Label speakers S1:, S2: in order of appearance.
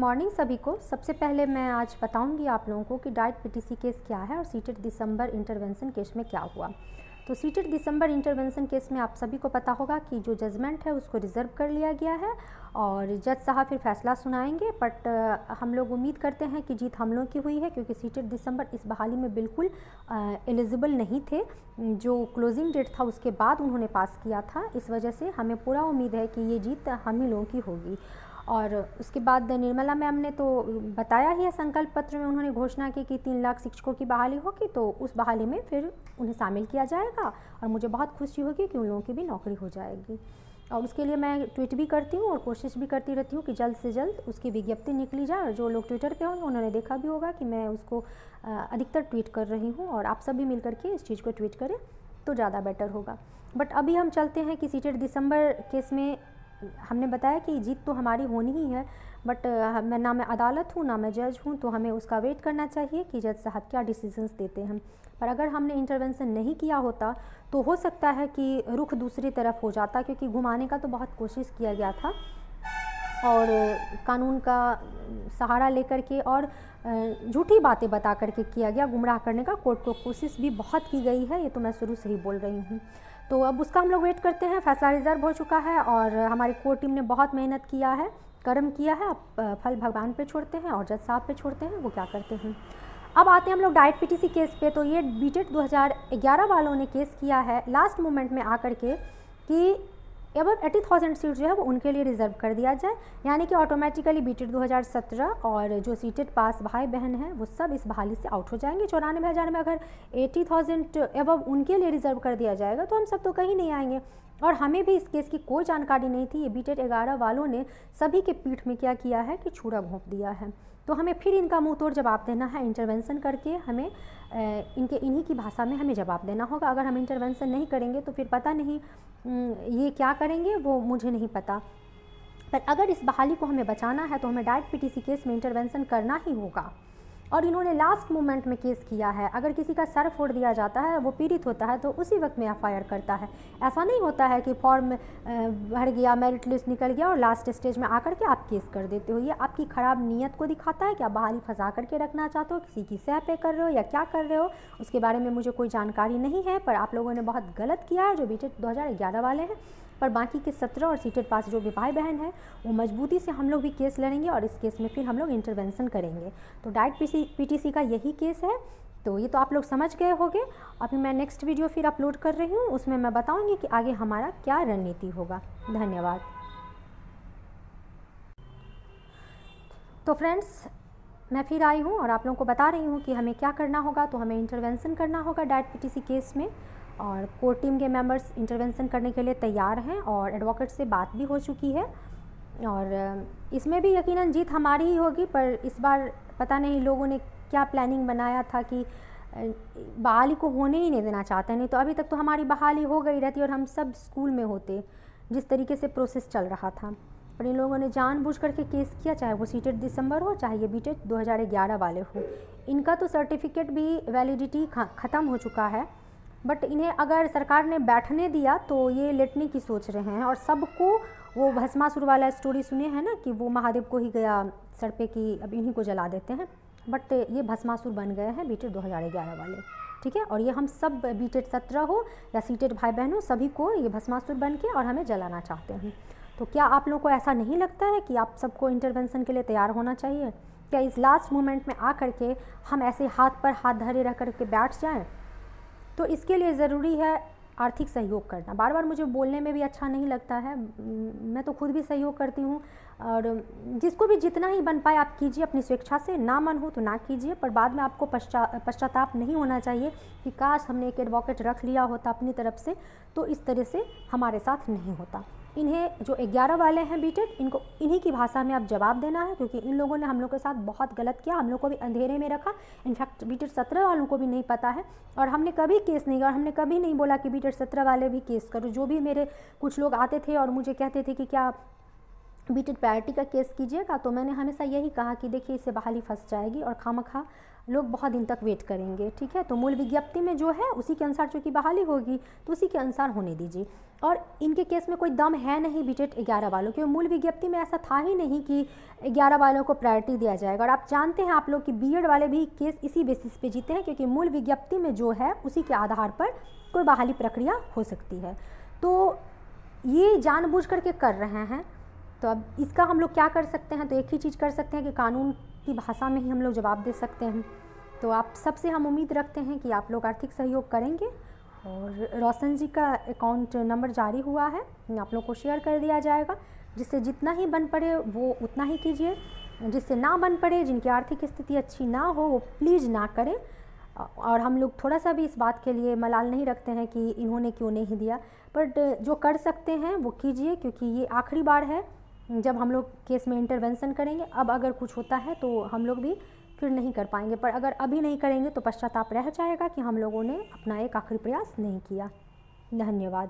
S1: Morning सभी को। सबसे पहले मैं आज बताऊंगी आप लोगों को कि डाइट पीटीसी केस क्या है और सीटेड दिसंबर इंटरवेंशन केस में क्या हुआ। तो सीटेड दिसंबर इंटरवेंशन केस में आप सभी को पता होगा कि जो जजमेंट है उसको रिज़र्व कर लिया गया है और जज साहब फिर फैसला सुनाएंगे। बट हम लोग उम्मीद करते हैं कि जीत हम लोग की हुई है, क्योंकि सीटेड दिसंबर इस बहाली में बिल्कुल एलिजिबल नहीं थे। जो क्लोजिंग डेट था उसके बाद उन्होंने पास किया था, इस वजह से हमें पूरा उम्मीद है कि ये जीत हम ही लोगों की होगी। और उसके बाद निर्मला मैम ने तो बताया ही है, संकल्प पत्र में उन्होंने घोषणा की कि 3 लाख शिक्षकों की बहाली होगी, तो उस बहाली में फिर उन्हें शामिल किया जाएगा और मुझे बहुत खुशी होगी कि उन लोगों की भी नौकरी हो जाएगी। और उसके लिए मैं ट्वीट भी करती हूँ और कोशिश भी करती रहती हूँ कि जल्द से जल्द उसकी विज्ञप्ति निकली जाए। और जो लोग ट्विटर पे होंगे उन्होंने देखा भी होगा कि मैं उसको अधिकतर ट्वीट कर रही हूँ, और आप सभी मिल करके इस चीज़ को ट्वीट करें तो ज़्यादा बेटर होगा। बट अभी हम चलते हैं कि सीटेड दिसंबर केस में हमने बताया कि जीत तो हमारी होनी ही है, बट मैं ना मैं अदालत हूँ ना मैं जज हूँ, तो हमें उसका वेट करना चाहिए कि जज साहब क्या डिसीजंस देते हैं। पर अगर हमने इंटरवेंशन नहीं किया होता तो हो सकता है कि रुख दूसरी तरफ हो जाता, क्योंकि घुमाने का तो बहुत कोशिश किया गया था और कानून का सहारा लेकर के और झूठी बातें बता करके किया गया, गुमराह करने का कोर्ट को कोशिश भी बहुत की गई है, ये तो मैं शुरू से ही बोल रही हूँ। तो अब उसका हम लोग वेट करते हैं। फैसला रिजर्व हो चुका है और हमारी कोर्ट टीम ने बहुत मेहनत किया है, कर्म किया है। अब फल भगवान पे छोड़ते हैं और जज साहब पे छोड़ते हैं वो क्या करते हैं। अब आते हैं हम लोग डाइट पीटीसी केस पे। तो ये बीटेट 2011 वालों ने केस किया है लास्ट मोमेंट में आकर के कि अब 80,000 सीट जो है वो उनके लिए रिजर्व कर दिया जाए, यानी कि ऑटोमेटिकली बीटेट 2017 और जो सीटेड पास भाई बहन हैं वो सब इस बहाली से आउट हो जाएंगे। 94,000 में अगर 80,000 अब उनके लिए रिजर्व कर दिया जाएगा तो हम सब तो कहीं नहीं आएंगे। और हमें भी इस केस की कोई जानकारी नहीं थी। ये बीटेट 11 वालों ने सभी के पीठ में क्या किया है कि छुरा घोंप दिया है। तो हमें फिर इनका मुंह तोड़ जवाब देना है, इंटरवेंशन करके हमें इन्हीं की भाषा में हमें जवाब देना होगा। अगर हम इंटरवेंशन नहीं करेंगे तो फिर पता नहीं ये क्या करेंगे, वो मुझे नहीं पता। पर अगर इस बहाली को हमें बचाना है तो हमें डाइट पीटीसी केस में इंटरवेंशन करना ही होगा। और इन्होंने लास्ट मोमेंट में केस किया है। अगर किसी का सर फोड़ दिया जाता है, वो पीड़ित होता है, तो उसी वक्त में एफआईआर करता है। ऐसा नहीं होता है कि फॉर्म भर गया, मेरिट लिस्ट निकल गया और लास्ट स्टेज में आकर के आप केस कर देते हो। ये आपकी ख़राब नीयत को दिखाता है कि आप बहाली फंसा करके रखना चाहते हो, किसी की सह पे कर रहे हो या क्या कर रहे हो, उसके बारे में मुझे कोई जानकारी नहीं है। पर आप लोगों ने बहुत गलत किया है जो बीटेट 2011 वाले हैं। पर बाकी के 17 और सीटेड पास जो भी भाई बहन हैं वो मजबूती से हम लोग भी केस लड़ेंगे और इस केस में फिर हम लोग इंटरवेंशन करेंगे। तो डाइट पीटीसी का यही केस है। तो ये तो आप लोग समझ गए होंगे। अभी मैं नेक्स्ट वीडियो फिर अपलोड कर रही हूँ, उसमें मैं बताऊँगी कि आगे हमारा क्या रणनीति होगा। धन्यवाद। तो फ्रेंड्स, मैं फिर आई हूँ और आप लोगों को बता रही हूँ कि हमें क्या करना होगा। तो हमें इंटरवेंशन करना होगा डाइट पीटीसी केस में, और कोर्ट टीम के मेंबर्स इंटरवेंशन करने के लिए तैयार हैं और एडवोकेट से बात भी हो चुकी है। और इसमें भी यकीनन जीत हमारी ही होगी। पर इस बार पता नहीं लोगों ने क्या प्लानिंग बनाया था कि बहाली को होने ही नहीं देना चाहते, नहीं तो अभी तक तो हमारी बहाली हो गई रहती और हम सब स्कूल में होते, जिस तरीके से प्रोसेस चल रहा था। पर इन लोगों ने जानबूझ करके केस किया, चाहे वो सीटेड दिसंबर हो चाहे ये बीटेट 2011 वाले हो। इनका तो सर्टिफिकेट भी वैलिडिटी ख़त्म हो चुका है, बट इन्हें अगर सरकार ने बैठने दिया तो ये लेटने की सोच रहे हैं। और सबको वो भस्मासुर वाला स्टोरी सुने हैं ना, कि वो महादेव को ही गया सर पे कि अब इन्हीं को जला देते हैं, बट ये भस्मासुर बन गए हैं बीटेट 2011 वाले। ठीक है, और ये हम सब बीटेट 17 हो या सीटेड भाई बहन हो, सभी को ये भस्मासुर बन के और हमें जलाना चाहते हैं। तो क्या आप लोग को ऐसा नहीं लगता है कि आप सबको इंटरवेंशन के लिए तैयार होना चाहिए? क्या इस लास्ट मोमेंट में आकर के हम ऐसे हाथ पर हाथ धरे रह कर के बैठ जाएँ? तो इसके लिए ज़रूरी है आर्थिक सहयोग करना। बार बार मुझे बोलने में भी अच्छा नहीं लगता है, मैं तो खुद भी सहयोग करती हूँ। और जिसको भी जितना ही बन पाए आप कीजिए अपनी स्वेच्छा से, ना मन हो तो ना कीजिए। पर बाद में आपको पश्चाताप नहीं होना चाहिए कि काश हमने एक एडवोकेट रख लिया होता अपनी तरफ से, तो इस तरह से हमारे साथ नहीं होता। इन्हें जो 11 वाले हैं बीटेट, इनको इन्हीं की भाषा में अब जवाब देना है, क्योंकि इन लोगों ने हम लोग के साथ बहुत गलत किया, हम लोग को भी अंधेरे में रखा। इनफैक्ट बीटेट 17 वालों को भी नहीं पता है और हमने कभी केस नहीं किया। और हमने कभी नहीं बोला कि बीटेट 17 वाले भी केस करो। जो भी मेरे कुछ लोग आते थे और मुझे कहते थे कि क्या बीटेड प्रायोरिटी का केस कीजिएगा तो मैंने हमेशा यही कहा कि देखिए इससे बहाली फंस जाएगी और खामखा लोग बहुत दिन तक वेट करेंगे, ठीक है। तो मूल विज्ञप्ति में जो है उसी के अनुसार चूँकि बहाली होगी तो उसी के अनुसार होने दीजिए। और इनके केस में कोई दम है नहीं बीटेड 11 वालों, क्योंकि मूल विज्ञप्ति में ऐसा था ही नहीं कि 11 वालों को प्रायोरिटी दिया जाएगा। और आप जानते हैं आप लोग कि बीएड वाले भी केस इसी बेसिस पे जीते हैं, क्योंकि मूल विज्ञप्ति में जो है उसी के आधार पर कोई बहाली प्रक्रिया हो सकती है। तो ये जानबूझ करके कर रहे हैं। तो अब इसका हम लोग क्या कर सकते हैं, तो एक ही चीज़ कर सकते हैं कि कानून की भाषा में ही हम लोग जवाब दे सकते हैं। तो आप सबसे हम उम्मीद रखते हैं कि आप लोग आर्थिक सहयोग करेंगे। और रोशन जी का अकाउंट नंबर जारी हुआ है, आप लोग को शेयर कर दिया जाएगा। जिससे जितना ही बन पड़े वो उतना ही कीजिए, जिससे ना बन पड़े, जिनकी आर्थिक स्थिति अच्छी ना हो वो प्लीज़ ना करें। और हम लोग थोड़ा सा भी इस बात के लिए मलाल नहीं रखते हैं कि इन्होंने क्यों नहीं दिया, बट जो कर सकते हैं वो कीजिए, क्योंकि ये आखिरी बार है जब हम लोग केस में इंटरवेंशन करेंगे। अब अगर कुछ होता है तो हम लोग भी फिर नहीं कर पाएंगे, पर अगर अभी नहीं करेंगे तो पश्चाताप रह जाएगा कि हम लोगों ने अपना एक आखिरी प्रयास नहीं किया। धन्यवाद।